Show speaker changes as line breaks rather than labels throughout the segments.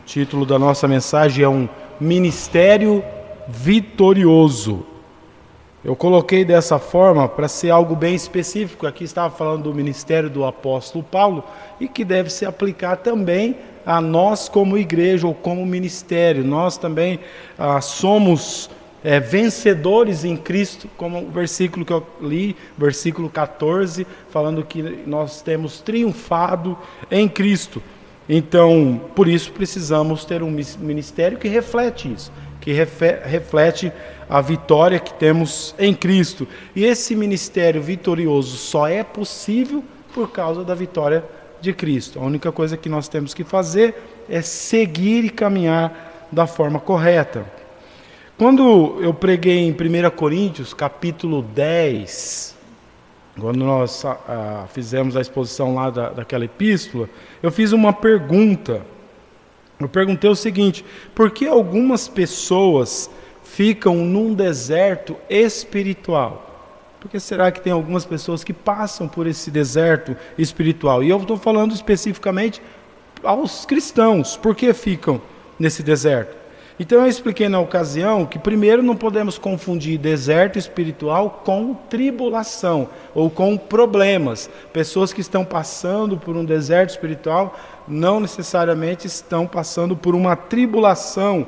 título da nossa mensagem é um ministério vitorioso. Eu coloquei dessa forma para ser algo bem específico. Aqui estava falando do ministério do apóstolo Paulo e que deve se aplicar também a nós como igreja ou como ministério. Nós também somos vencedores em Cristo, como o versículo que eu li, versículo 14, falando que nós temos triunfado em Cristo. Então, por isso precisamos ter um ministério que reflete isso, que reflete a vitória que temos em Cristo. E esse ministério vitorioso só é possível por causa da vitória de Cristo. A única coisa que nós temos que fazer é seguir e caminhar da forma correta. Quando eu preguei em 1 Coríntios, capítulo 10, quando nós fizemos a exposição lá daquela epístola, eu fiz uma pergunta. Eu perguntei o seguinte: por que algumas pessoas ficam num deserto espiritual? Por que será que tem algumas pessoas que passam por esse deserto espiritual? E eu estou falando especificamente aos cristãos. Por que ficam nesse deserto? Então eu expliquei na ocasião que primeiro não podemos confundir deserto espiritual com tribulação ou com problemas. Pessoas que estão passando por um deserto espiritual não necessariamente estão passando por uma tribulação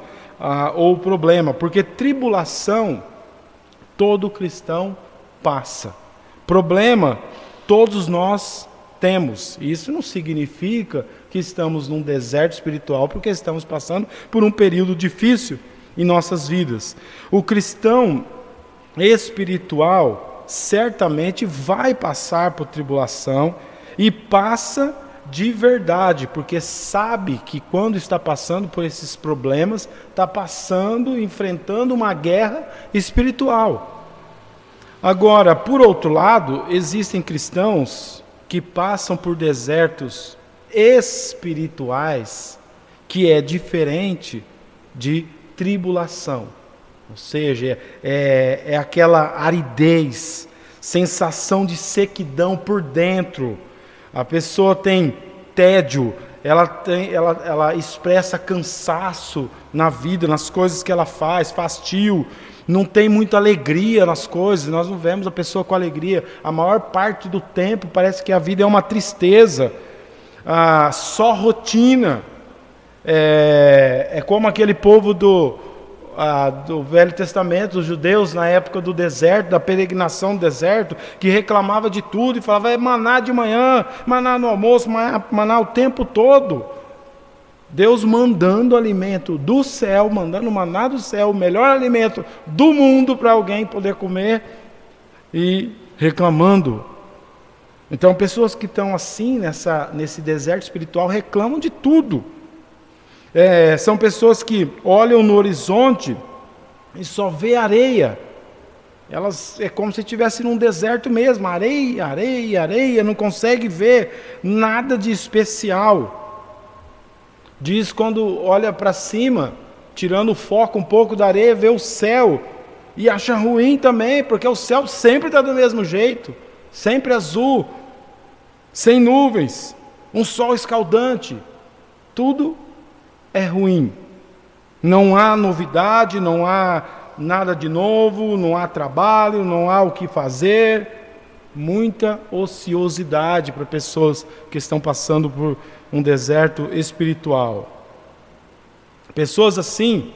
ou problema, porque tribulação todo cristão passa. Problema todos nós temos. Isso não significa que estamos num deserto espiritual porque estamos passando por um período difícil em nossas vidas. O cristão espiritual certamente vai passar por tribulação e passa de verdade, porque sabe que quando está passando por esses problemas, está enfrentando uma guerra espiritual. Agora, por outro lado, existem cristãos que passam por desertos espirituais, que é diferente de tribulação. Ou seja, é aquela aridez, sensação de sequidão por dentro. A pessoa tem tédio, ela expressa cansaço na vida, nas coisas que ela faz, fastio, não tem muita alegria nas coisas. Nós não vemos a pessoa com alegria. A maior parte do tempo parece que a vida é uma tristeza, só rotina. É como aquele povo do Velho Testamento, os judeus na época do deserto, da peregrinação do deserto, que reclamava de tudo e falava: é maná de manhã, maná no almoço, maná o tempo todo. Deus mandando alimento do céu, mandando maná do céu, o melhor alimento do mundo para alguém poder comer, e reclamando. Então, pessoas que estão assim nesse deserto espiritual reclamam de tudo. São pessoas que olham no horizonte e só vê areia. Elas é como se estivessem num deserto mesmo, areia, areia, areia, não consegue ver nada de especial. Diz quando olha para cima, tirando o foco um pouco da areia, vê o céu e acha ruim também, porque o céu sempre está do mesmo jeito, sempre azul, sem nuvens, um sol escaldante, tudo é ruim. Não há novidade, não há nada de novo, não há trabalho, não há o que fazer. Muita ociosidade para pessoas que estão passando por um deserto espiritual. Pessoas assim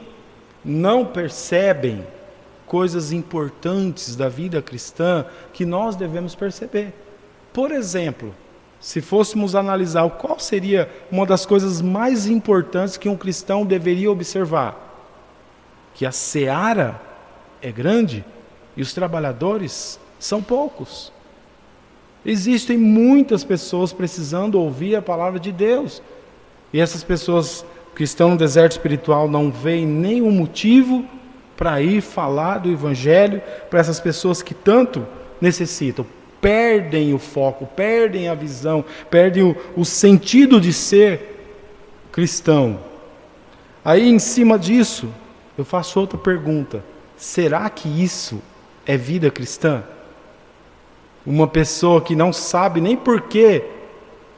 não percebem coisas importantes da vida cristã que nós devemos perceber. Por exemplo, se fôssemos analisar qual seria uma das coisas mais importantes que um cristão deveria observar: que a seara é grande e os trabalhadores são poucos. Existem muitas pessoas precisando ouvir a palavra de Deus, e essas pessoas que estão no deserto espiritual não veem nenhum motivo para ir falar do Evangelho para essas pessoas que tanto necessitam. Perdem o foco, perdem a visão, perdem o sentido de ser cristão. Aí, em cima disso, eu faço outra pergunta: será que isso é vida cristã? Uma pessoa que não sabe nem por que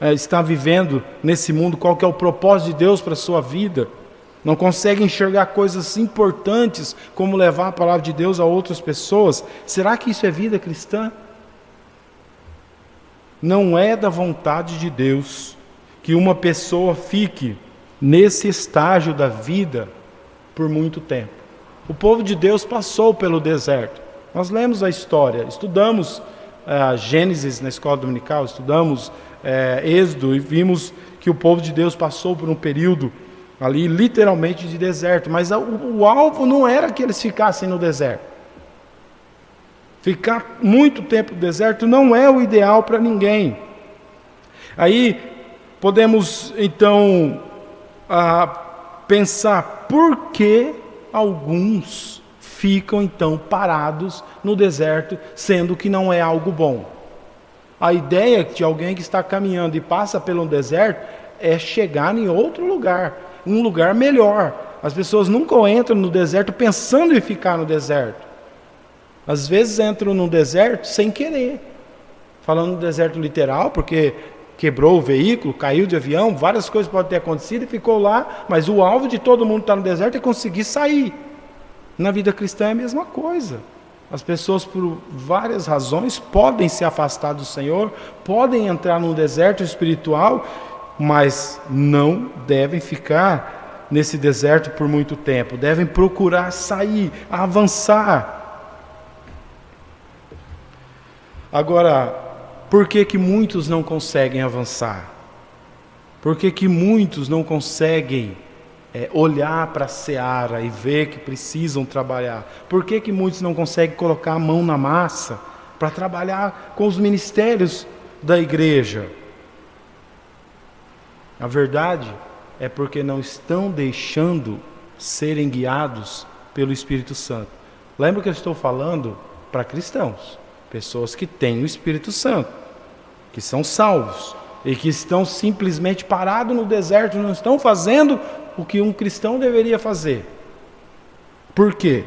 está vivendo nesse mundo, qual que é o propósito de Deus para a sua vida, não consegue enxergar coisas importantes, como levar a palavra de Deus a outras pessoas, será que isso é vida cristã? Não é da vontade de Deus que uma pessoa fique nesse estágio da vida por muito tempo. O povo de Deus passou pelo deserto. Nós lemos a história, estudamos Gênesis na escola dominical, estudamos Êxodo e vimos que o povo de Deus passou por um período ali literalmente de deserto, mas o alvo não era que eles ficassem no deserto. Ficar muito tempo no deserto não é o ideal para ninguém. Aí podemos então pensar por que alguns ficam então parados no deserto, sendo que não é algo bom. A ideia de alguém que está caminhando e passa pelo deserto é chegar em outro lugar, um lugar melhor. As pessoas nunca entram no deserto pensando em ficar no deserto. Às vezes entram no deserto sem querer. Falando no deserto literal, porque quebrou o veículo, caiu de avião, várias coisas podem ter acontecido e ficou lá, mas o alvo de todo mundo que está no deserto é conseguir sair. Na vida cristã é a mesma coisa. As pessoas, por várias razões, podem se afastar do Senhor, podem entrar num deserto espiritual, mas não devem ficar nesse deserto por muito tempo. Devem procurar sair, avançar. Agora, por que que muitos não conseguem avançar? Por que que muitos não conseguem olhar para a seara e ver que precisam trabalhar? Por que que muitos não conseguem colocar a mão na massa para trabalhar com os ministérios da igreja? A verdade é porque não estão deixando serem guiados pelo Espírito Santo. Lembra que eu estou falando para cristãos, pessoas que têm o Espírito Santo, que são salvos e que estão simplesmente parados no deserto, não estão fazendo o que um cristão deveria fazer. Por quê?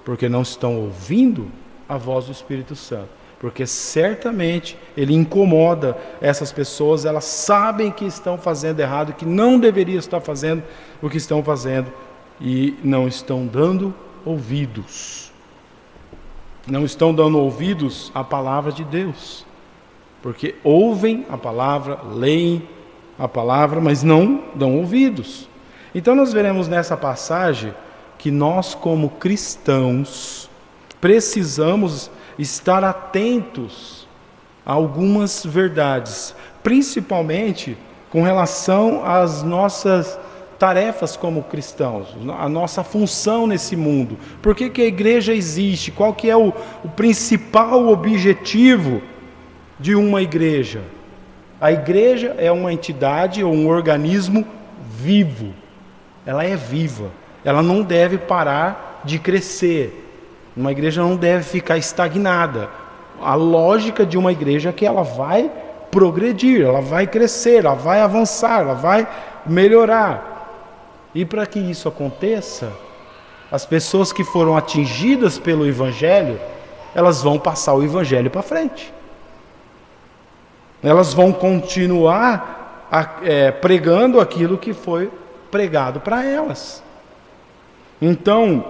Porque não estão ouvindo a voz do Espírito Santo. Porque certamente ele incomoda essas pessoas, elas sabem que estão fazendo errado, que não deveriam estar fazendo o que estão fazendo e não estão dando ouvidos. Não estão dando ouvidos à palavra de Deus. Porque ouvem a palavra, leem a palavra, mas não dão ouvidos. Então nós veremos nessa passagem que nós, como cristãos, precisamos estar atentos a algumas verdades, principalmente com relação às nossas tarefas como cristãos, a nossa função nesse mundo. Por que que a igreja existe? Qual que é o principal objetivo de uma igreja? A igreja é uma entidade ou um organismo vivo. Ela é viva. Ela não deve parar de crescer. Uma igreja não deve ficar estagnada. A lógica de uma igreja é que ela vai progredir, ela vai crescer, ela vai avançar, ela vai melhorar. E para que isso aconteça, as pessoas que foram atingidas pelo Evangelho, elas vão passar o Evangelho para frente. Elas vão continuar pregando aquilo que foi pregado para elas. Então,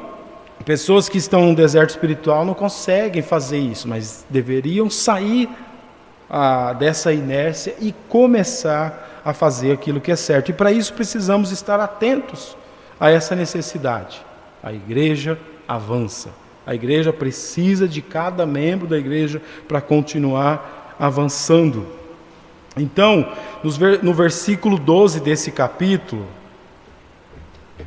pessoas que estão no deserto espiritual não conseguem fazer isso, mas deveriam sair dessa inércia e começar a fazer aquilo que é certo. E para isso precisamos estar atentos a essa necessidade. A igreja avança. A igreja precisa de cada membro da igreja para continuar avançando. Então, no versículo 12 desse capítulo,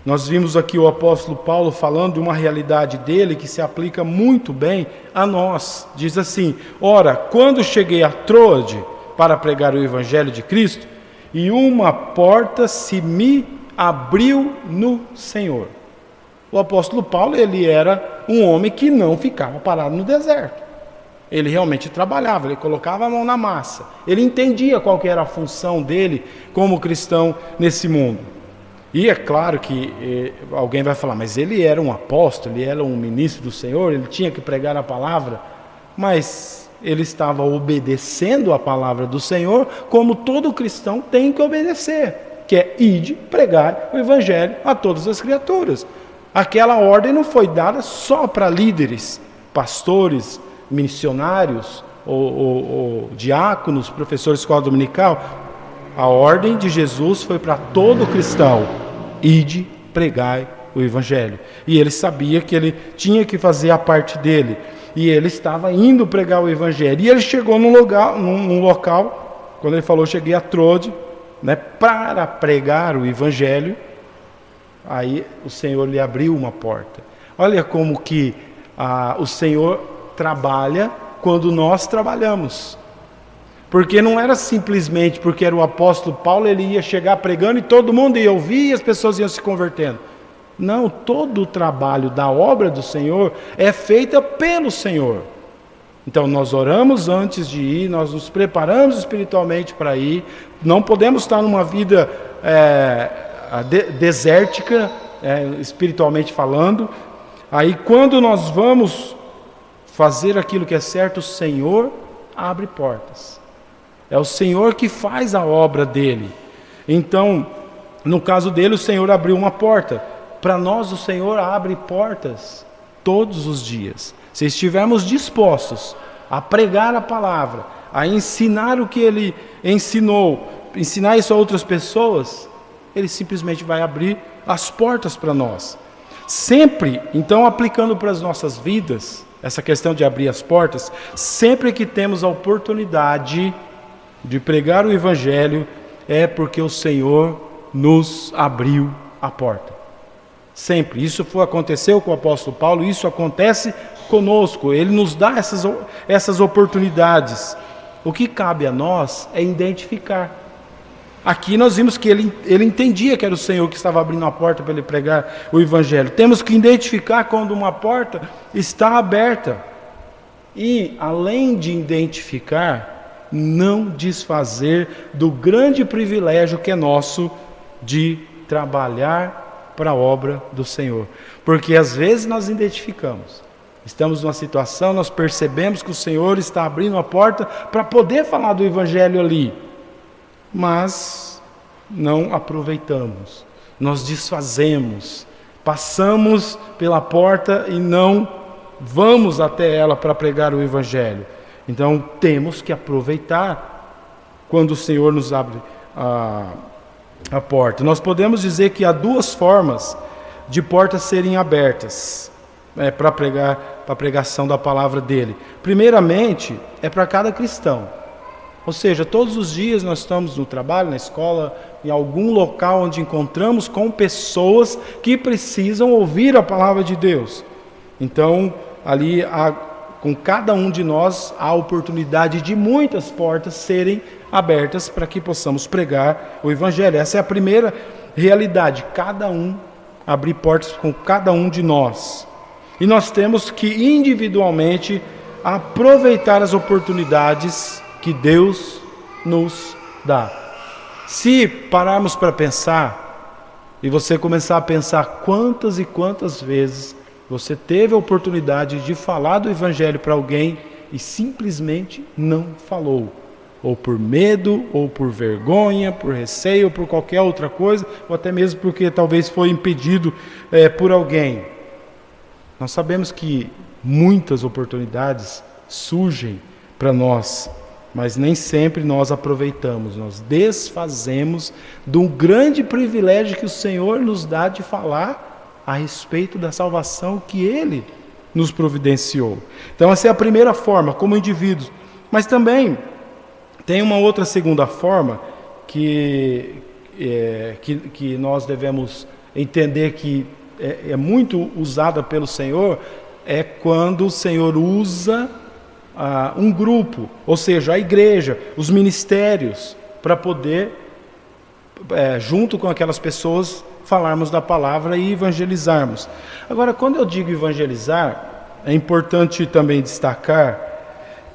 nós vimos aqui o apóstolo Paulo falando de uma realidade dele que se aplica muito bem a nós. Diz assim: ora, quando cheguei a Troade para pregar o evangelho de Cristo, e uma porta se me abriu no Senhor. O apóstolo Paulo, ele era um homem que não ficava parado no deserto. Ele realmente trabalhava, ele colocava a mão na massa. Ele entendia qual que era a função dele como cristão nesse mundo. E é claro que alguém vai falar, mas ele era um apóstolo, ele era um ministro do Senhor, ele tinha que pregar a palavra. Mas ele estava obedecendo a palavra do Senhor, como todo cristão tem que obedecer, que é ide pregar o evangelho a todas as criaturas. Aquela ordem não foi dada só para líderes, pastores, missionários, ou diáconos, professores de escola dominical. A ordem de Jesus foi para todo cristão: ide pregai o evangelho. E ele sabia que ele tinha que fazer a parte dele. E ele estava indo pregar o evangelho. E ele chegou num local, quando ele falou, cheguei a Trode, para pregar o evangelho. Aí o Senhor lhe abriu uma porta. Olha como que o Senhor trabalha quando nós trabalhamos. Porque não era simplesmente porque era o apóstolo Paulo, ele ia chegar pregando e todo mundo ia ouvir e as pessoas iam se convertendo. Não, todo o trabalho da obra do Senhor é feita pelo Senhor. Então nós oramos antes de ir, nós nos preparamos espiritualmente para ir. Não podemos estar numa vida desértica, espiritualmente falando. Aí quando nós vamos fazer aquilo que é certo, o Senhor abre portas. É o Senhor que faz a obra dele. Então, no caso dele, o Senhor abriu uma porta. Para nós, o Senhor abre portas todos os dias. Se estivermos dispostos a pregar a palavra, a ensinar o que ele ensinou, ensinar isso a outras pessoas, ele simplesmente vai abrir as portas para nós. Sempre, então, aplicando para as nossas vidas, essa questão de abrir as portas, sempre que temos a oportunidade de pregar o evangelho, é porque o Senhor nos abriu a porta. Sempre. Isso aconteceu com o apóstolo Paulo, isso acontece conosco. Ele nos dá essas oportunidades. O que cabe a nós é identificar. Aqui nós vimos que ele entendia que era o Senhor que estava abrindo a porta para ele pregar o evangelho. Temos que identificar quando uma porta está aberta. E, além de identificar, não desfazer do grande privilégio que é nosso de trabalhar para a obra do Senhor. Porque às vezes nós identificamos, estamos numa situação, nós percebemos que o Senhor está abrindo a porta para poder falar do evangelho ali, mas não aproveitamos, nós desfazemos, passamos pela porta e não vamos até ela para pregar o evangelho. Então temos que aproveitar quando o Senhor nos abre a porta. Nós podemos dizer que há duas formas de portas serem abertas para a pregação da palavra dele. Primeiramente, é para cada cristão. Ou seja, todos os dias nós estamos no trabalho, na escola, em algum local onde encontramos com pessoas que precisam ouvir a palavra de Deus. Então, ali com cada um de nós há a oportunidade de muitas portas serem abertas para que possamos pregar o evangelho. Essa é a primeira realidade, cada um abrir portas com cada um de nós. E nós temos que individualmente aproveitar as oportunidades que Deus nos dá. Se pararmos para pensar, e você começar a pensar quantas e quantas vezes você teve a oportunidade de falar do evangelho para alguém e simplesmente não falou, ou por medo, ou por vergonha, por receio, ou por qualquer outra coisa, ou até mesmo porque talvez foi impedido por alguém. Nós sabemos que muitas oportunidades surgem para nós, mas nem sempre nós aproveitamos, nós desfazemos do grande privilégio que o Senhor nos dá de falar a respeito da salvação que Ele nos providenciou. Então essa é a primeira forma, como indivíduos. Mas também tem uma outra segunda forma que nós devemos entender que é muito usada pelo Senhor, é quando o Senhor usa um grupo, ou seja, a igreja, os ministérios, para poder, junto com aquelas pessoas, falarmos da palavra e evangelizarmos. Agora, quando eu digo evangelizar, é importante também destacar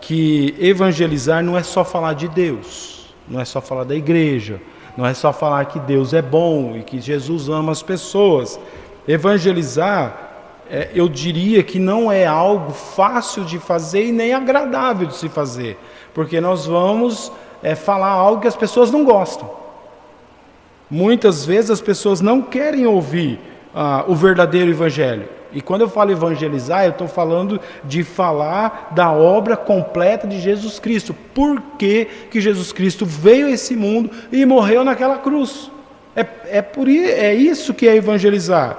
que evangelizar não é só falar de Deus, não é só falar da igreja, não é só falar que Deus é bom e que Jesus ama as pessoas. Evangelizar eu diria que não é algo fácil de fazer e nem agradável de se fazer, porque nós vamos falar algo que as pessoas não gostam. Muitas vezes as pessoas não querem ouvir o verdadeiro evangelho. E quando eu falo evangelizar, eu estou falando de falar da obra completa de Jesus Cristo. Por que Jesus Cristo veio a esse mundo e morreu naquela cruz? É isso que é evangelizar.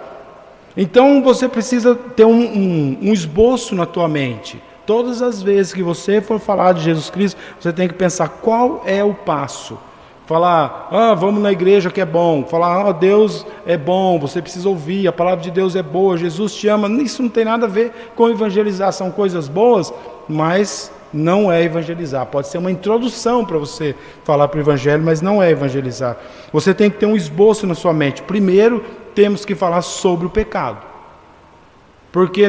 Então você precisa ter um esboço na tua mente. Todas as vezes que você for falar de Jesus Cristo, você tem que pensar qual é o passo. Falar, vamos na igreja que é bom. Falar, Deus é bom, você precisa ouvir, a palavra de Deus é boa, Jesus te ama. Isso não tem nada a ver com evangelizar, são coisas boas, mas não é evangelizar. Pode ser uma introdução para você falar para o evangelho, mas não é evangelizar. Você tem que ter um esboço na sua mente. Primeiro, temos que falar sobre o pecado. Porque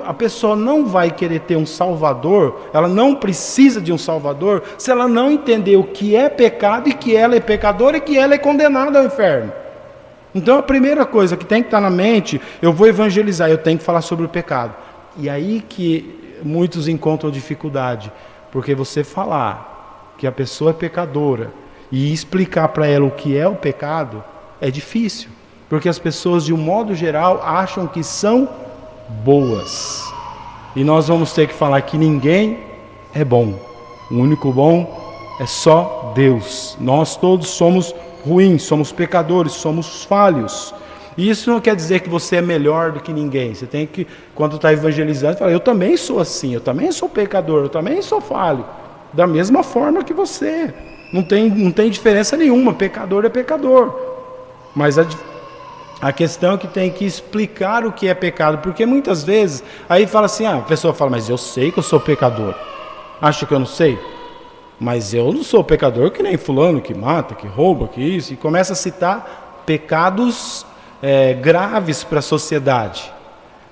a pessoa não vai querer ter um salvador, ela não precisa de um salvador, se ela não entender o que é pecado e que ela é pecadora e que ela é condenada ao inferno. Então a primeira coisa que tem que estar na mente, eu vou evangelizar, eu tenho que falar sobre o pecado. E aí que muitos encontram dificuldade, porque você falar que a pessoa é pecadora e explicar para ela o que é o pecado, é difícil. Porque as pessoas, de um modo geral, acham que são boas. E nós vamos ter que falar que ninguém é bom. O único bom é só Deus. Nós todos somos ruins, somos pecadores, somos falhos. E isso não quer dizer que você é melhor do que ninguém. Você tem que, quando está evangelizando, falar, eu também sou assim, eu também sou pecador, eu também sou falho. Da mesma forma que você. Não tem diferença nenhuma, pecador é pecador. Mas a questão é que tem que explicar o que é pecado, porque muitas vezes, aí fala assim, a pessoa fala, mas eu sei que eu sou pecador. Acha que eu não sei? Mas eu não sou pecador que nem fulano, que mata, que rouba, que isso, e começa a citar pecados graves para a sociedade.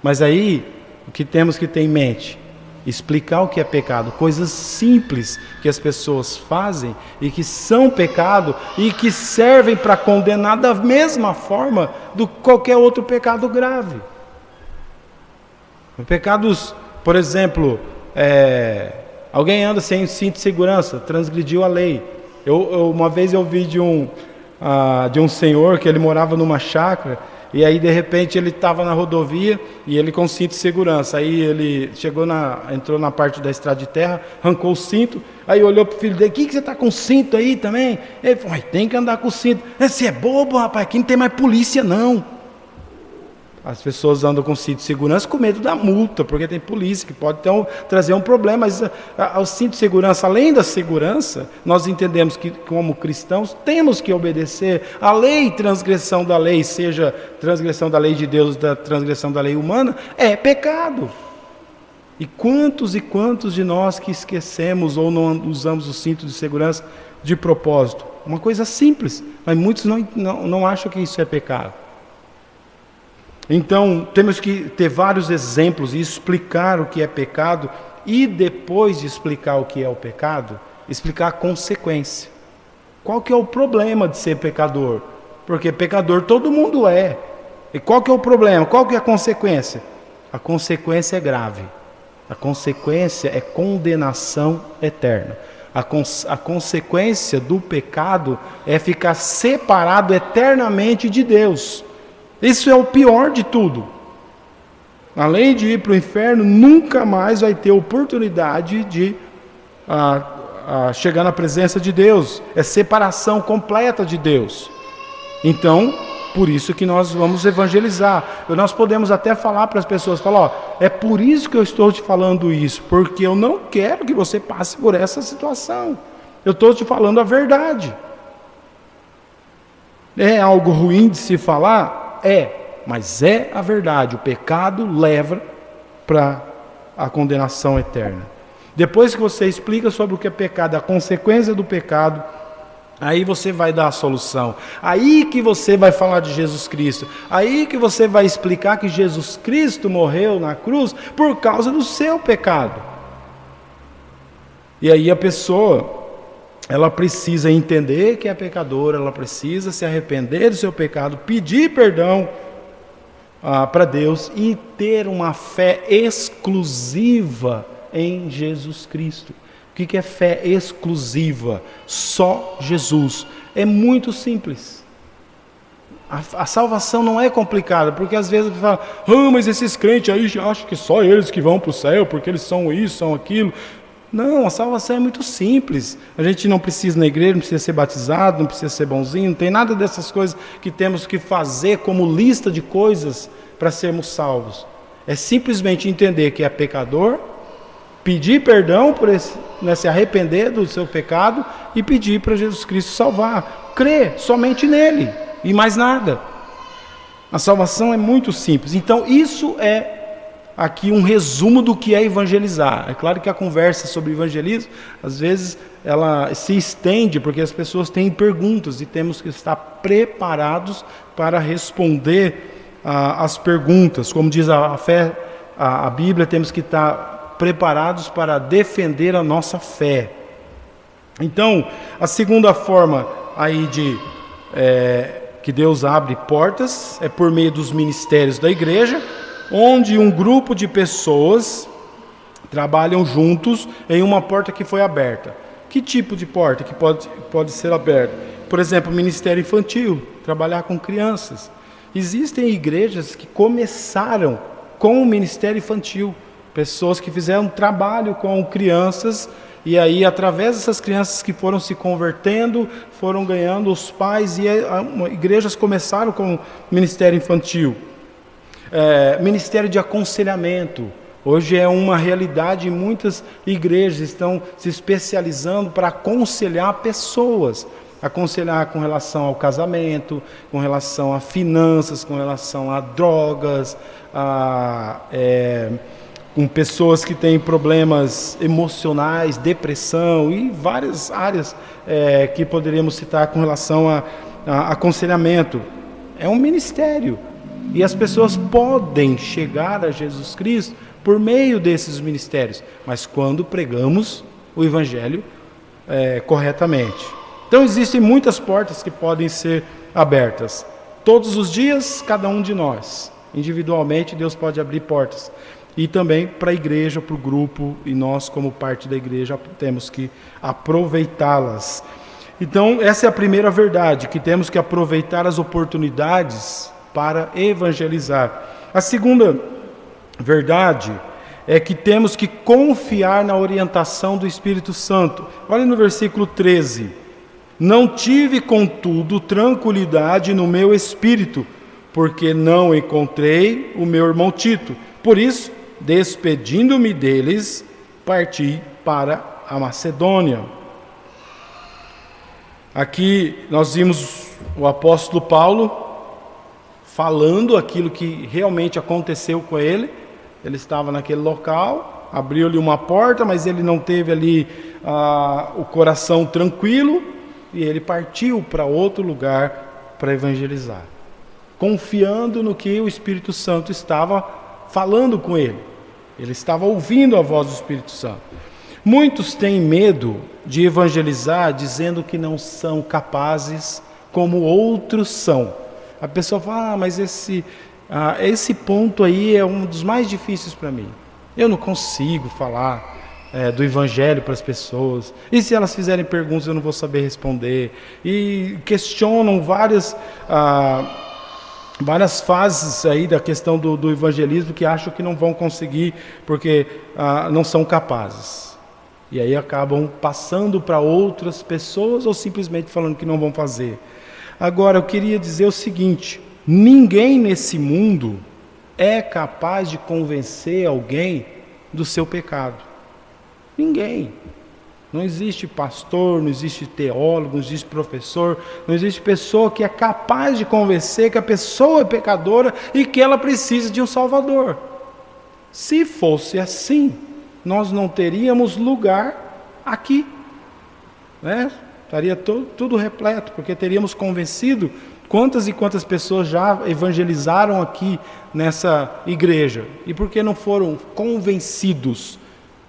Mas aí, o que temos que ter em mente? Explicar o que é pecado, coisas simples que as pessoas fazem e que são pecado e que servem para condenar da mesma forma do que qualquer outro pecado grave. Pecados, por exemplo, alguém anda sem cinto de segurança, transgrediu a lei. Uma vez eu vi de um senhor que ele morava numa chácara. E aí de repente ele estava na rodovia e ele com cinto de segurança. Aí ele entrou na parte da estrada de terra, arrancou o cinto, aí olhou para o filho dele, o que você está com cinto aí também? Ele falou, tem que andar com cinto. Você é bobo, rapaz, aqui não tem mais polícia não. As pessoas andam com cinto de segurança com medo da multa, porque tem polícia que pode trazer um problema. Mas o cinto de segurança, além da segurança, nós entendemos que, como cristãos, temos que obedecer à lei. Transgressão da lei, seja transgressão da lei de Deus, da transgressão da lei humana, é pecado. E quantos de nós que esquecemos ou não usamos o cinto de segurança de propósito? Uma coisa simples, mas muitos não acham que isso é pecado. Então, temos que ter vários exemplos e explicar o que é pecado, e depois de explicar o que é o pecado, explicar a consequência. Qual que é o problema de ser pecador? Porque pecador todo mundo é. E qual que é o problema? Qual que é a consequência? A consequência é grave. A consequência é condenação eterna. A consequência do pecado é ficar separado eternamente de Deus. Isso é o pior de tudo. Além de ir para o inferno, nunca mais vai ter oportunidade de chegar na presença de Deus. É separação completa de Deus. Então, por isso que nós vamos evangelizar. Nós podemos até falar para as pessoas, é por isso que eu estou te falando isso, porque eu não quero que você passe por essa situação. Eu estou te falando a verdade. É algo ruim de se falar? Mas é a verdade. O pecado leva para a condenação eterna. Depois que você explica sobre o que é pecado, a consequência do pecado, aí você vai dar a solução. Aí que você vai falar de Jesus Cristo. Aí que você vai explicar que Jesus Cristo morreu na cruz por causa do seu pecado. E aí a pessoa, ela precisa entender que é pecadora, ela precisa se arrepender do seu pecado, pedir perdão para Deus e ter uma fé exclusiva em Jesus Cristo. O que é fé exclusiva? Só Jesus. É muito simples. A salvação não é complicada, porque às vezes você fala, mas esses crentes aí acham que só eles que vão para o céu, porque eles são isso, são aquilo. Não, a salvação é muito simples. A gente não precisa ir na igreja, não precisa ser batizado, não precisa ser bonzinho, não tem nada dessas coisas que temos que fazer como lista de coisas para sermos salvos. É simplesmente entender que é pecador, pedir perdão por se arrepender do seu pecado e pedir para Jesus Cristo salvar. Crer somente nele e mais nada. A salvação é muito simples. Então isso é aqui um resumo do que é evangelizar. É claro que a conversa sobre evangelismo, às vezes, ela se estende, porque as pessoas têm perguntas e temos que estar preparados para responder as perguntas. Como diz a fé, a Bíblia, temos que estar preparados para defender a nossa fé. Então, a segunda forma aí que Deus abre portas é por meio dos ministérios da igreja, onde um grupo de pessoas trabalham juntos em uma porta que foi aberta. Que tipo de porta que pode ser aberta? Por exemplo, ministério infantil, trabalhar com crianças. Existem igrejas que começaram com o ministério infantil, pessoas que fizeram trabalho com crianças, e aí através dessas crianças que foram se convertendo, foram ganhando os pais, e igrejas começaram com o ministério infantil. Ministério de aconselhamento. Hoje é uma realidade, muitas igrejas estão se especializando para aconselhar pessoas. Aconselhar com relação ao casamento, com relação a finanças, com relação a drogas, com pessoas que têm problemas emocionais, depressão e várias áreas que poderíamos citar com relação a aconselhamento. É um ministério. E as pessoas podem chegar a Jesus Cristo por meio desses ministérios, mas quando pregamos o Evangelho corretamente. Então existem muitas portas que podem ser abertas. Todos os dias, cada um de nós. Individualmente, Deus pode abrir portas. E também para a igreja, para o grupo, e nós, como parte da igreja, temos que aproveitá-las. Então, essa é a primeira verdade, que temos que aproveitar as oportunidades para evangelizar. A segunda verdade é que temos que confiar na orientação do Espírito Santo. Olha no versículo 13. Não tive, contudo, tranquilidade no meu espírito, porque não encontrei o meu irmão Tito. Por isso, despedindo-me deles, parti para a Macedônia. Aqui nós vimos o apóstolo Paulo falando aquilo que realmente aconteceu com ele. Ele estava naquele local, abriu-lhe uma porta, mas ele não teve ali o coração tranquilo, e ele partiu para outro lugar para evangelizar, confiando no que o Espírito Santo estava falando com ele. Ele estava ouvindo a voz do Espírito Santo. Muitos têm medo de evangelizar, dizendo que não são capazes como outros são. A pessoa fala, mas esse ponto aí é um dos mais difíceis para mim. Eu não consigo falar do Evangelho para as pessoas. E se elas fizerem perguntas, eu não vou saber responder. E questionam várias fases aí da questão do evangelismo que acham que não vão conseguir porque não são capazes. E aí acabam passando para outras pessoas ou simplesmente falando que não vão fazer. Agora, eu queria dizer o seguinte: ninguém nesse mundo é capaz de convencer alguém do seu pecado. Ninguém. Não existe pastor, não existe teólogo, não existe professor, não existe pessoa que é capaz de convencer que a pessoa é pecadora e que ela precisa de um Salvador. Se fosse assim, nós não teríamos lugar aqui, né? Estaria tudo repleto, porque teríamos convencido quantas e quantas pessoas já evangelizaram aqui nessa igreja. E por que não foram convencidos?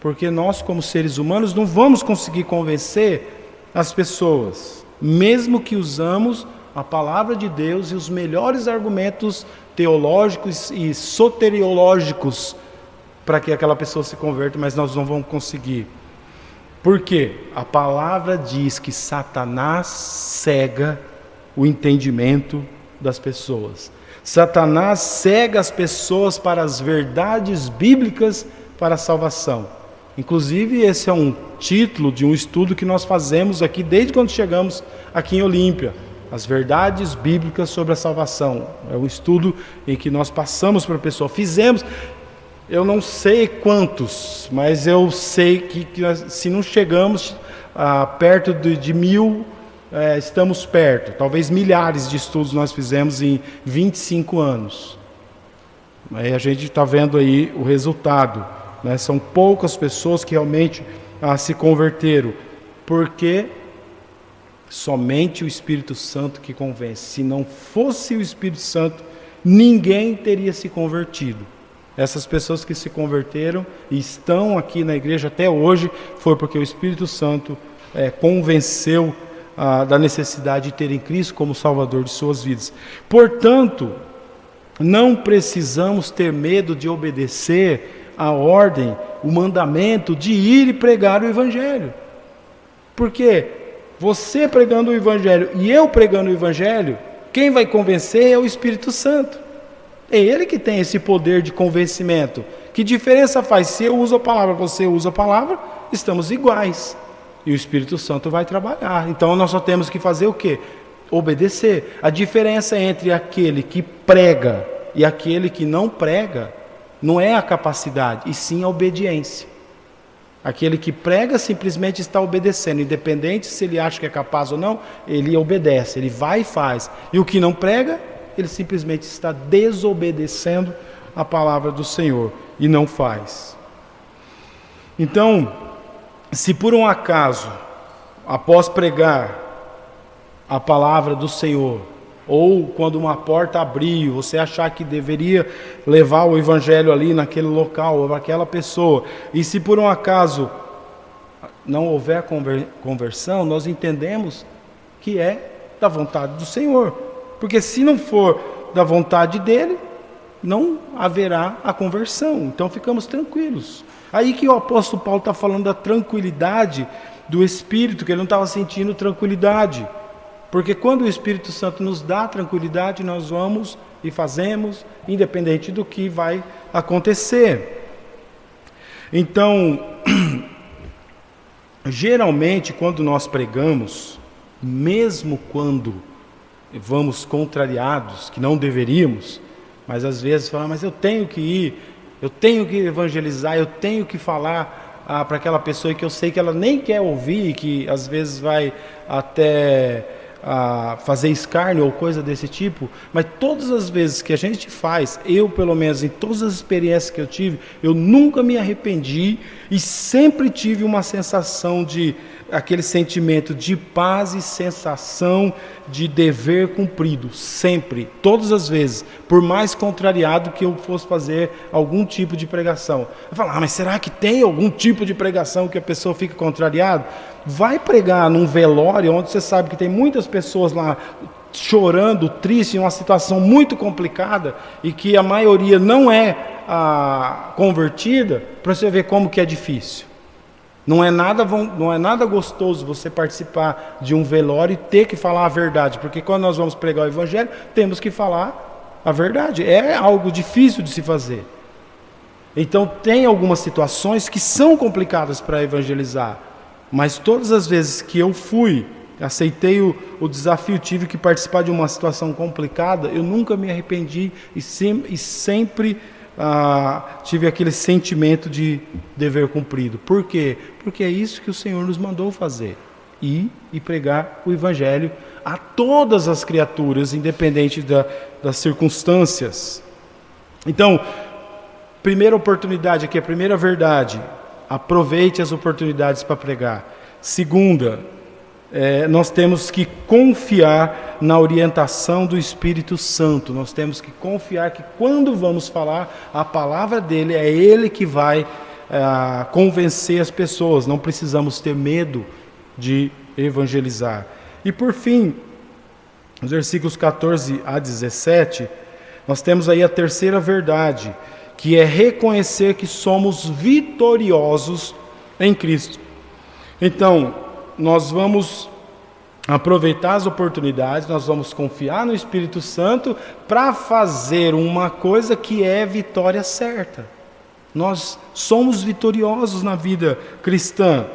Porque nós, como seres humanos, não vamos conseguir convencer as pessoas, mesmo que usamos a palavra de Deus e os melhores argumentos teológicos e soteriológicos para que aquela pessoa se converta, mas nós não vamos conseguir. Por quê? A palavra diz que Satanás cega o entendimento das pessoas. Satanás cega as pessoas para as verdades bíblicas para a salvação. Inclusive, esse é um título de um estudo que nós fazemos aqui desde quando chegamos aqui em Olímpia. As verdades bíblicas sobre a salvação. É um estudo em que nós passamos para a pessoa. Fizemos, eu não sei quantos, mas eu sei que se não chegamos perto de 1000, estamos perto. Talvez milhares de estudos nós fizemos em 25 anos. Aí a gente está vendo aí o resultado. Né? São poucas pessoas que realmente se converteram. Porque somente o Espírito Santo que convence. Se não fosse o Espírito Santo, ninguém teria se convertido. Essas pessoas que se converteram e estão aqui na igreja até hoje, foi porque o Espírito Santo convenceu da necessidade de terem Cristo como Salvador de suas vidas. Portanto, não precisamos ter medo de obedecer a ordem, o mandamento de ir e pregar o Evangelho. Porque você pregando o Evangelho e eu pregando o Evangelho, quem vai convencer é o Espírito Santo. É Ele que tem esse poder de convencimento. Que diferença faz? Se eu uso a palavra, você usa a palavra, estamos iguais. E o Espírito Santo vai trabalhar. Então nós só temos que fazer o quê? Obedecer. A diferença entre aquele que prega e aquele que não prega não é a capacidade, e sim a obediência. Aquele que prega simplesmente está obedecendo, independente se ele acha que é capaz ou não, ele obedece, ele vai e faz. E o que não prega, ele simplesmente está desobedecendo a palavra do Senhor e não faz. Então, se por um acaso, após pregar a palavra do Senhor, ou quando uma porta abrir, você achar que deveria levar o Evangelho ali naquele local, ou aquela pessoa, e se por um acaso não houver conversão, nós entendemos que é da vontade do Senhor. Porque se não for da vontade dele, não haverá a conversão. Então ficamos tranquilos. Aí que o apóstolo Paulo está falando da tranquilidade do Espírito, que ele não estava sentindo tranquilidade. Porque quando o Espírito Santo nos dá tranquilidade, nós vamos e fazemos, independente do que vai acontecer. Então, geralmente quando nós pregamos, mesmo quando vamos contrariados, que não deveríamos, mas às vezes falamos, mas eu tenho que ir, eu tenho que evangelizar, eu tenho que falar para aquela pessoa que eu sei que ela nem quer ouvir, que às vezes vai até fazer escárnio ou coisa desse tipo, mas todas as vezes que a gente faz, eu pelo menos em todas as experiências que eu tive, eu nunca me arrependi e sempre tive uma sensação de, aquele sentimento de paz e sensação de dever cumprido, sempre, todas as vezes, por mais contrariado que eu fosse fazer algum tipo de pregação. Eu falo, mas será que tem algum tipo de pregação que a pessoa fica contrariada? Vai pregar num velório, onde você sabe que tem muitas pessoas lá chorando, triste, em uma situação muito complicada, e que a maioria não é convertida, para você ver como que é difícil. Não é nada gostoso você participar de um velório e ter que falar a verdade, porque quando nós vamos pregar o Evangelho, temos que falar a verdade. É algo difícil de se fazer. Então tem algumas situações que são complicadas para evangelizar, mas todas as vezes que eu aceitei o desafio, tive que participar de uma situação complicada, eu nunca me arrependi e sempre tive aquele sentimento de dever cumprido. Por quê? Porque é isso que o Senhor nos mandou fazer. Ir e pregar o Evangelho a todas as criaturas, independente das circunstâncias. Então, primeira oportunidade aqui, a primeira verdade, aproveite as oportunidades para pregar. Segunda, nós temos que confiar na orientação do Espírito Santo. Nós temos que confiar que quando vamos falar a palavra dele, é ele que vai convencer as pessoas. Não precisamos ter medo de evangelizar. E por fim, nos versículos 14 a 17, nós temos aí a terceira verdade, que é reconhecer que somos vitoriosos em Cristo. Então, nós vamos aproveitar as oportunidades, nós vamos confiar no Espírito Santo para fazer uma coisa que é vitória certa. Nós somos vitoriosos na vida cristã.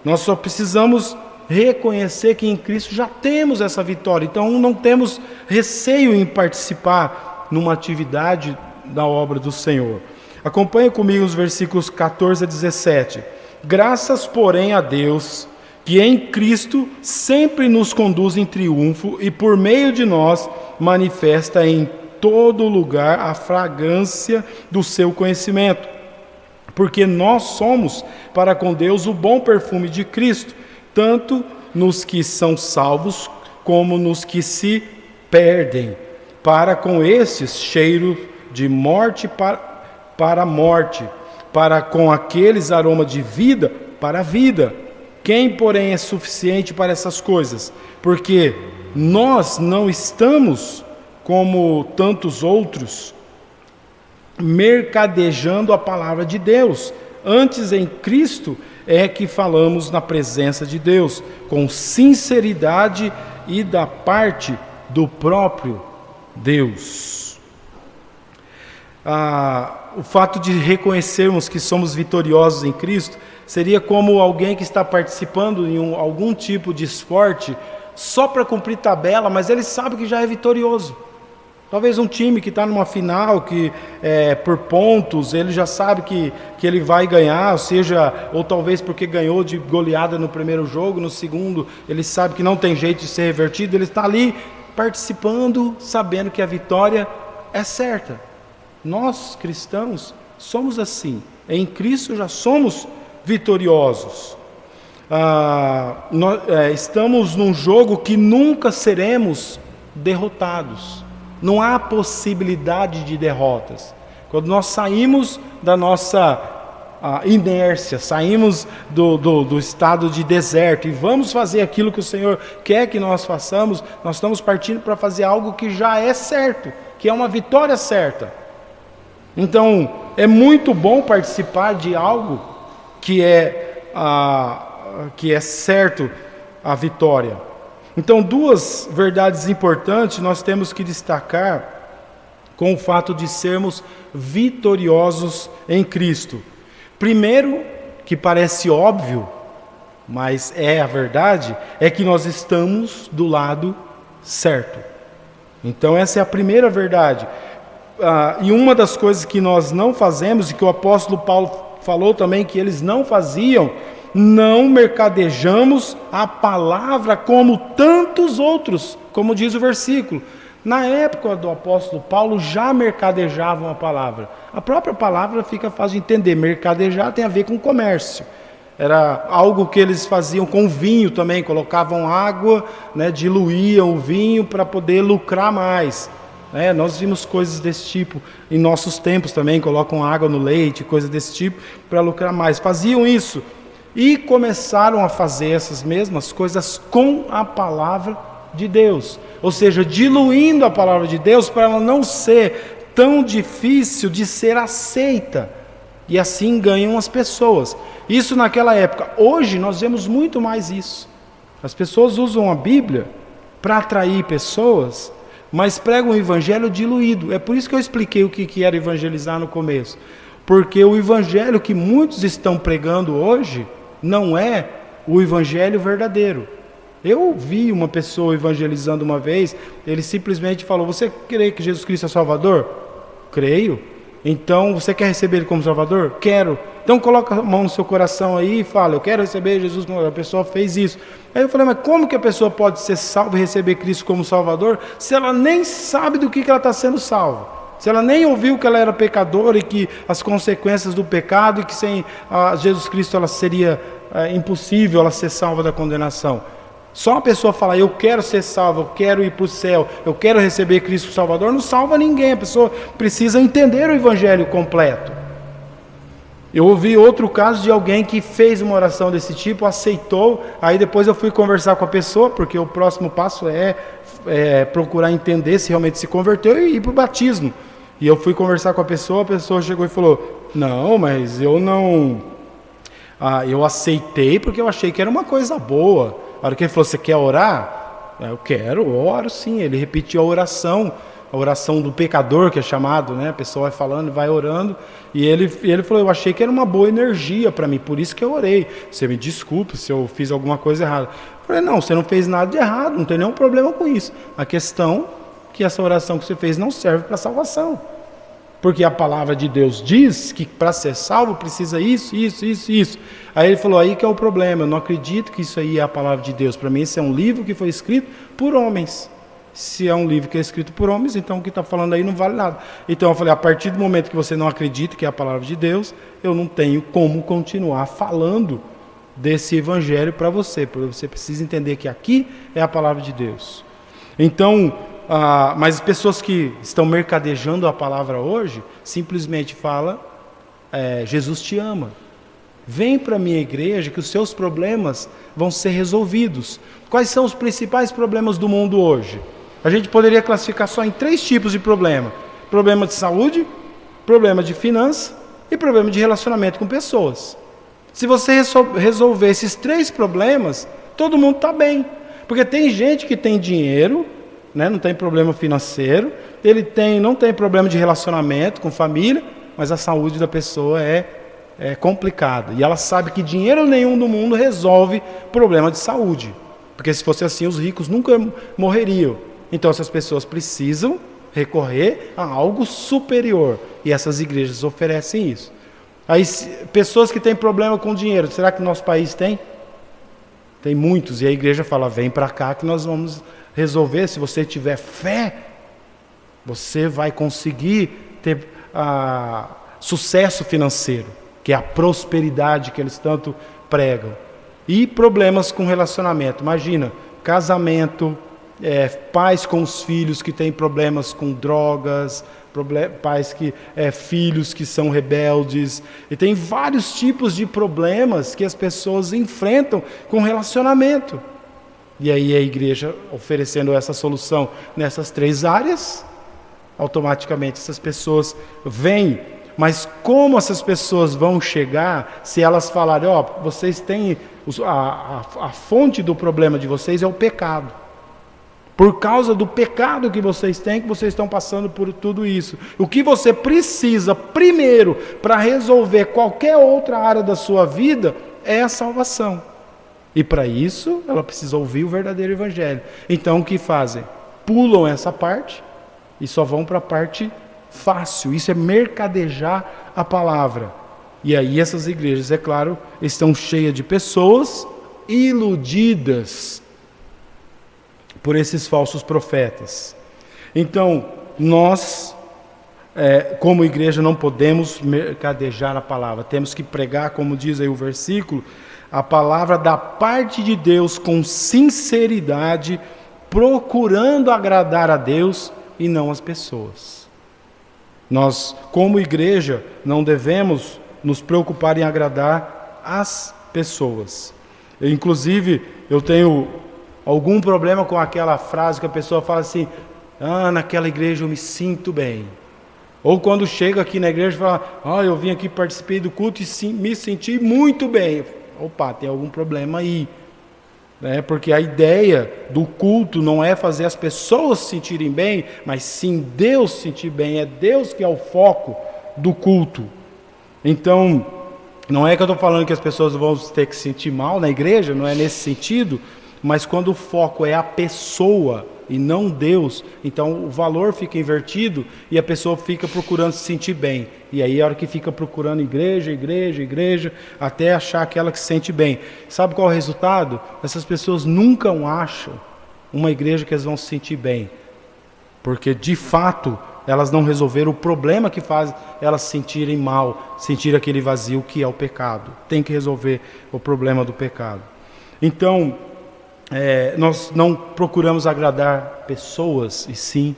Nós só precisamos reconhecer que em Cristo já temos essa vitória. Então não temos receio em participar numa atividade da obra do Senhor. Acompanhe comigo os versículos 14 a 17. Graças, porém, a Deus, que em Cristo sempre nos conduz em triunfo e por meio de nós manifesta em todo lugar a fragrância do seu conhecimento. Porque nós somos para com Deus o bom perfume de Cristo, tanto nos que são salvos como nos que se perdem. Para com estes cheiro de morte para a morte, para com aqueles aroma de vida para a vida. Quem, porém, é suficiente para essas coisas? Porque nós não estamos, como tantos outros, mercadejando a palavra de Deus. Antes, em Cristo é que falamos na presença de Deus, com sinceridade e da parte do próprio Deus. O fato de reconhecermos que somos vitoriosos em Cristo seria como alguém que está participando em algum tipo de esporte só para cumprir tabela, mas ele sabe que já é vitorioso. Talvez um time que está numa final, que por pontos, ele já sabe que ele vai ganhar, ou talvez porque ganhou de goleada no primeiro jogo, no segundo, ele sabe que não tem jeito de ser revertido, ele está ali participando, sabendo que a vitória é certa. Nós, cristãos, somos assim. Em Cristo já somos vitoriosos. Estamos num jogo que nunca seremos derrotados. Não há possibilidade de derrotas. Quando nós saímos da nossa inércia, saímos do estado de deserto e vamos fazer aquilo que o Senhor quer que nós façamos, nós estamos partindo para fazer algo que já é certo, que é uma vitória certa. Então, é muito bom participar de algo que é certo a vitória. Então, duas verdades importantes nós temos que destacar com o fato de sermos vitoriosos em Cristo. Primeiro, que parece óbvio, mas é a verdade, é que nós estamos do lado certo. Então, essa é a primeira verdade. E uma das coisas que nós não fazemos, e que o apóstolo Paulo falou também que eles não faziam, não mercadejamos a palavra como tantos outros, como diz o versículo. Na época do apóstolo Paulo já mercadejavam a palavra. A própria palavra fica fácil de entender. Mercadejar tem a ver com comércio. Era algo que eles faziam com vinho também, colocavam água, diluíam o vinho para poder lucrar mais. Nós vimos coisas desse tipo em nossos tempos também, colocam água no leite, coisas desse tipo para lucrar mais. Faziam isso. E começaram a fazer essas mesmas coisas com a palavra de Deus. Ou seja, diluindo a palavra de Deus para ela não ser tão difícil de ser aceita. E assim ganham as pessoas. Isso naquela época. Hoje nós vemos muito mais isso. As pessoas usam a Bíblia para atrair pessoas, mas pregam o evangelho diluído. É por isso que eu expliquei o que era evangelizar no começo. Porque o evangelho que muitos estão pregando hoje não é o evangelho verdadeiro. Eu vi uma pessoa evangelizando uma vez, ele simplesmente falou: você crê que Jesus Cristo é Salvador? Creio. Então, você quer receber Ele como Salvador? Quero. Então, coloca a mão no seu coração aí e fala: eu quero receber Jesus como... A pessoa fez isso. Aí eu falei: mas como que a pessoa pode ser salva e receber Cristo como Salvador se ela nem sabe do que ela está sendo salva? Se ela nem ouviu que ela era pecadora e que as consequências do pecado, e que sem Jesus Cristo ela seria impossível ela ser salva da condenação. Só uma pessoa falar: eu quero ser salvo, eu quero ir para o céu, eu quero receber Cristo Salvador, não salva ninguém. A pessoa precisa entender o evangelho completo. Eu ouvi outro caso de alguém que fez uma oração desse tipo, aceitou, aí depois eu fui conversar com a pessoa, porque o próximo passo é procurar entender se realmente se converteu e ir para o batismo. E eu fui conversar com a pessoa chegou e falou, não, mas eu não... eu aceitei porque eu achei que era uma coisa boa. A hora que ele falou, você quer orar? Eu quero, eu oro sim. Ele repetiu a oração do pecador, que é chamado, né? A pessoa vai falando, vai orando, e ele falou, eu achei que era uma boa energia para mim, por isso que eu orei. Você me desculpe se eu fiz alguma coisa errada. Eu falei, não, você não fez nada de errado, não tem nenhum problema com isso. A questão é que essa oração que você fez não serve para salvação. Porque a palavra de Deus diz que para ser salvo precisa isso. Aí ele falou, aí que é o problema, eu não acredito que isso aí é a palavra de Deus. Para mim isso é um livro que foi escrito por homens. Se é um livro que é escrito por homens, então o que está falando aí não vale nada. Então eu falei, a partir do momento que você não acredita que é a palavra de Deus, eu não tenho como continuar falando desse evangelho para você, porque você precisa entender que aqui é a palavra de Deus. Então, mas as pessoas que estão mercadejando a palavra hoje, simplesmente falam, Jesus te ama. Vem para a minha igreja que os seus problemas vão ser resolvidos. Quais são os principais problemas do mundo hoje? A gente poderia classificar só em 3 tipos de problema. Problema de saúde, problema de finança e problema de relacionamento com pessoas. Se você resolver esses 3 problemas, todo mundo está bem. Porque tem gente que tem dinheiro, né, não tem problema financeiro, não tem problema de relacionamento com família, mas a saúde da pessoa é complicada. E ela sabe que dinheiro nenhum do mundo resolve problema de saúde. Porque se fosse assim, os ricos nunca morreriam. Então essas pessoas precisam recorrer a algo superior. E essas igrejas oferecem isso. Aí, pessoas que têm problema com dinheiro, será que no nosso país tem? Tem muitos. E a igreja fala, vem para cá que nós vamos resolver. Se você tiver fé, você vai conseguir ter sucesso financeiro, que é a prosperidade que eles tanto pregam. E problemas com relacionamento. Imagina, casamento, pais com os filhos que têm problemas com drogas, filhos que são rebeldes. E tem vários tipos de problemas que as pessoas enfrentam com relacionamento. E aí a igreja oferecendo essa solução nessas 3 áreas, automaticamente essas pessoas vêm. Mas como essas pessoas vão chegar se elas falarem, vocês têm, a fonte do problema de vocês é o pecado. Por causa do pecado que vocês têm, que vocês estão passando por tudo isso. O que você precisa primeiro para resolver qualquer outra área da sua vida é a salvação. E para isso, ela precisa ouvir o verdadeiro evangelho. Então o que fazem? Pulam essa parte e só vão para a parte fácil. Isso é mercadejar a palavra. E aí essas igrejas, é claro, estão cheias de pessoas iludidas por esses falsos profetas. Então, nós, como igreja, não podemos mercadejar a palavra. Temos que pregar, como diz aí o versículo, a palavra da parte de Deus com sinceridade, procurando agradar a Deus e não as pessoas. Nós, como igreja, não devemos nos preocupar em agradar as pessoas. Inclusive, eu tenho algum problema com aquela frase que a pessoa fala assim, naquela igreja eu me sinto bem. Ou quando chega aqui na igreja e fala, eu vim aqui, participei do culto e me senti muito bem. Opa, tem algum problema aí. Porque a ideia do culto não é fazer as pessoas se sentirem bem, mas sim Deus se sentir bem. É Deus que é o foco do culto. Então, não é que eu estou falando que as pessoas vão ter que se sentir mal na igreja, não é nesse sentido, mas quando o foco é a pessoa e não Deus, então o valor fica invertido e a pessoa fica procurando se sentir bem. E aí a hora que fica procurando igreja, até achar aquela que se sente bem. Sabe qual é o resultado? Essas pessoas nunca acham uma igreja que elas vão se sentir bem. Porque de fato elas não resolveram o problema que faz elas se sentirem mal, sentir aquele vazio que é o pecado. Tem que resolver o problema do pecado. Então, nós não procuramos agradar pessoas, e sim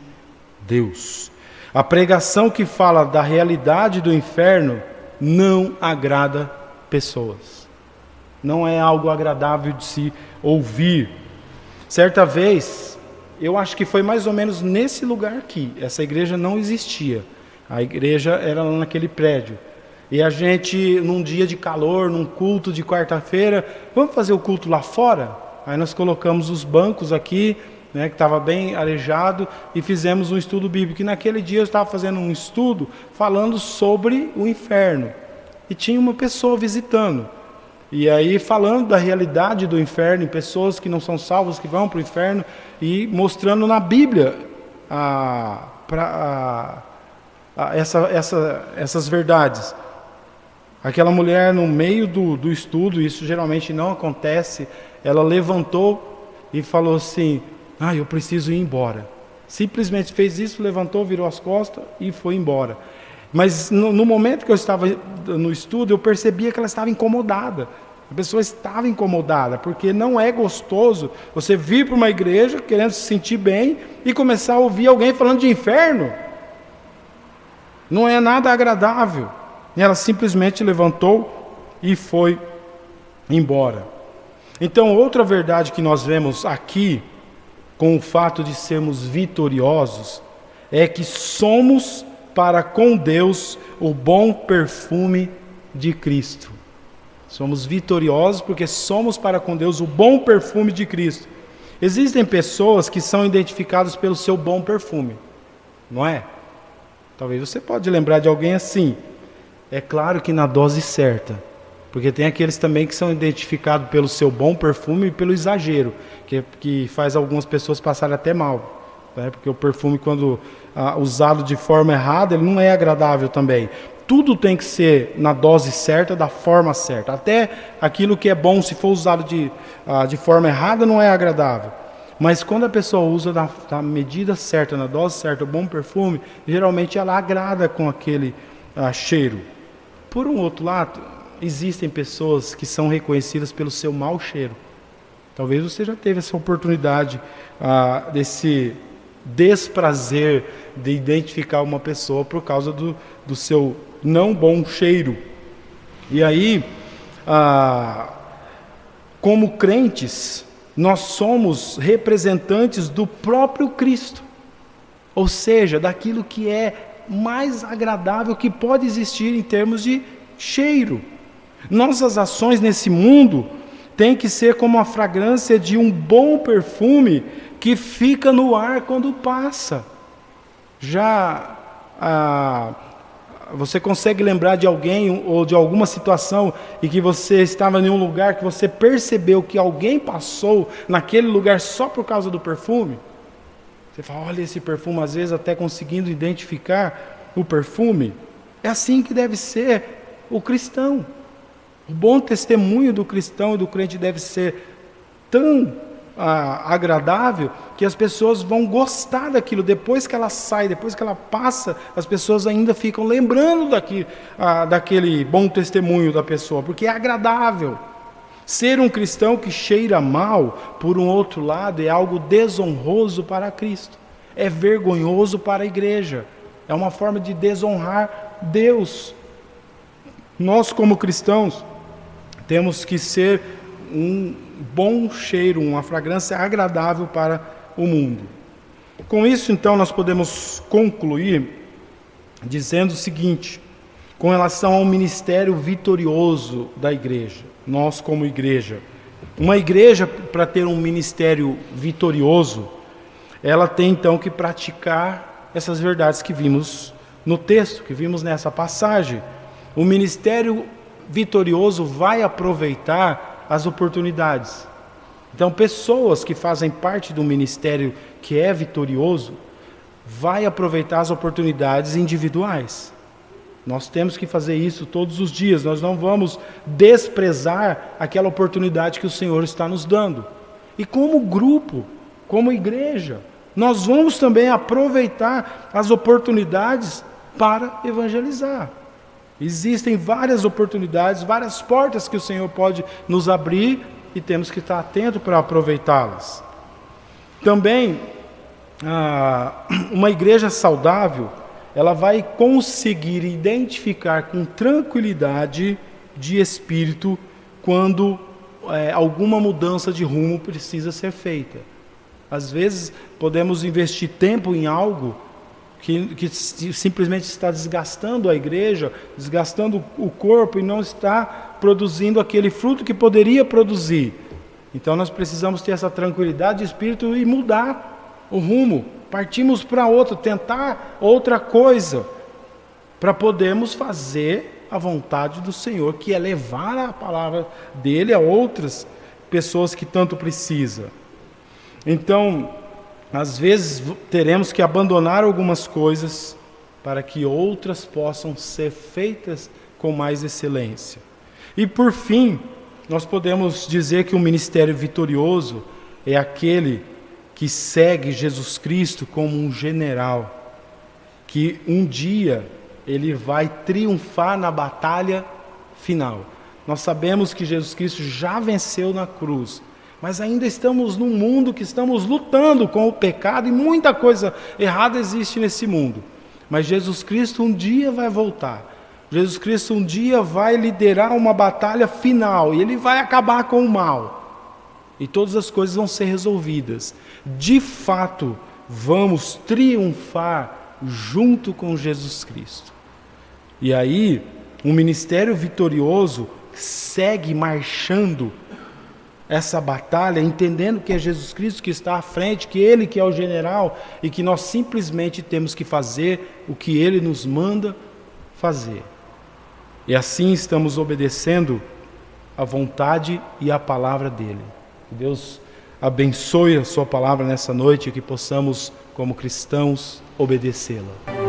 Deus. A pregação que fala da realidade do inferno não agrada pessoas. Não é algo agradável de se ouvir. Certa vez, eu acho que foi mais ou menos nesse lugar aqui. Essa igreja não existia. A igreja era lá naquele prédio. E a gente, num dia de calor, num culto de quarta-feira, vamos fazer o culto lá fora? Aí nós colocamos os bancos aqui, né, que estava bem arejado, e fizemos um estudo bíblico. E naquele dia eu estava fazendo um estudo falando sobre o inferno. E tinha uma pessoa visitando. E aí falando da realidade do inferno, em pessoas que não são salvas, que vão para o inferno, e mostrando na Bíblia essas verdades. Aquela mulher, no meio do estudo, isso geralmente não acontece, ela levantou e falou assim: eu preciso ir embora. Simplesmente fez isso, levantou, virou as costas e foi embora. Mas no momento que eu estava no estudo, eu percebia que ela estava incomodada. A pessoa estava incomodada, porque não é gostoso você vir para uma igreja querendo se sentir bem e começar a ouvir alguém falando de inferno. Não é nada agradável. E ela simplesmente levantou e foi embora. Então, outra verdade que nós vemos aqui, com o fato de sermos vitoriosos, é que somos para com Deus o bom perfume de Cristo. Somos vitoriosos porque somos para com Deus o bom perfume de Cristo. Existem pessoas que são identificadas pelo seu bom perfume, não é? Talvez você pode lembrar de alguém assim. É claro que na dose certa, porque tem aqueles também que são identificados pelo seu bom perfume e pelo exagero, que faz algumas pessoas passarem até mal, né? Porque o perfume, quando usado de forma errada, ele não é agradável também. Tudo tem que ser na dose certa, da forma certa. Até aquilo que é bom, se for usado de forma errada, não é agradável. Mas quando a pessoa usa na medida certa, na dose certa, o bom perfume, geralmente ela agrada com aquele cheiro. Por um outro lado, existem pessoas que são reconhecidas pelo seu mau cheiro. Talvez você já teve essa oportunidade desse desprazer de identificar uma pessoa por causa do seu não bom cheiro. E aí, como crentes, nós somos representantes do próprio Cristo. Ou seja, daquilo que é mais agradável que pode existir em termos de cheiro. Nossas ações nesse mundo têm que ser como a fragrância de um bom perfume que fica no ar quando passa. Você consegue lembrar de alguém ou de alguma situação em que você estava em um lugar que você percebeu que alguém passou naquele lugar só por causa do perfume? Você fala, olha esse perfume, às vezes até conseguindo identificar o perfume. É assim que deve ser o cristão. O bom testemunho do cristão e do crente deve ser tão agradável que as pessoas vão gostar daquilo. Depois que ela sai, depois que ela passa, as pessoas ainda ficam lembrando daquele bom testemunho da pessoa, porque é agradável. Ser um cristão que cheira mal, por um outro lado, é algo desonroso para Cristo. É vergonhoso para a igreja. É uma forma de desonrar Deus. Nós, como cristãos, temos que ser um bom cheiro, uma fragrância agradável para o mundo. Com isso, então, nós podemos concluir dizendo o seguinte, com relação ao ministério vitorioso da igreja. Nós, como igreja, uma igreja, para ter um ministério vitorioso, ela tem então que praticar essas verdades que vimos no texto, que vimos nessa passagem. O ministério vitorioso vai aproveitar as oportunidades. Então, pessoas que fazem parte do ministério que é vitorioso, vai aproveitar as oportunidades individuais. Nós temos que fazer isso todos os dias. Nós não vamos desprezar aquela oportunidade que o Senhor está nos dando. E como grupo, como igreja, nós vamos também aproveitar as oportunidades para evangelizar. Existem várias oportunidades, várias portas que o Senhor pode nos abrir e temos que estar atentos para aproveitá-las. Também, uma igreja saudável, ela vai conseguir identificar com tranquilidade de espírito quando alguma mudança de rumo precisa ser feita. Às vezes podemos investir tempo em algo que simplesmente está desgastando a igreja, desgastando o corpo e não está produzindo aquele fruto que poderia produzir. Então nós precisamos ter essa tranquilidade de espírito e mudar o rumo, partimos para outro, tentar outra coisa, para podermos fazer a vontade do Senhor, que é levar a palavra dele a outras pessoas que tanto precisam. Então, às vezes teremos que abandonar algumas coisas para que outras possam ser feitas com mais excelência. E por fim, nós podemos dizer que o ministério vitorioso é aquele que segue Jesus Cristo como um general, que um dia ele vai triunfar na batalha final. Nós sabemos que Jesus Cristo já venceu na cruz, mas ainda estamos num mundo que estamos lutando com o pecado e muita coisa errada existe nesse mundo. Mas Jesus Cristo um dia vai voltar. Jesus Cristo um dia vai liderar uma batalha final e ele vai acabar com o mal. E todas as coisas vão ser resolvidas. De fato, vamos triunfar junto com Jesus Cristo. E aí, um ministério vitorioso segue marchando essa batalha, entendendo que é Jesus Cristo que está à frente, que Ele que é o general e que nós simplesmente temos que fazer o que Ele nos manda fazer. E assim estamos obedecendo a vontade e a palavra dEle. Que Deus abençoe a sua palavra nessa noite e que possamos, como cristãos, obedecê-la.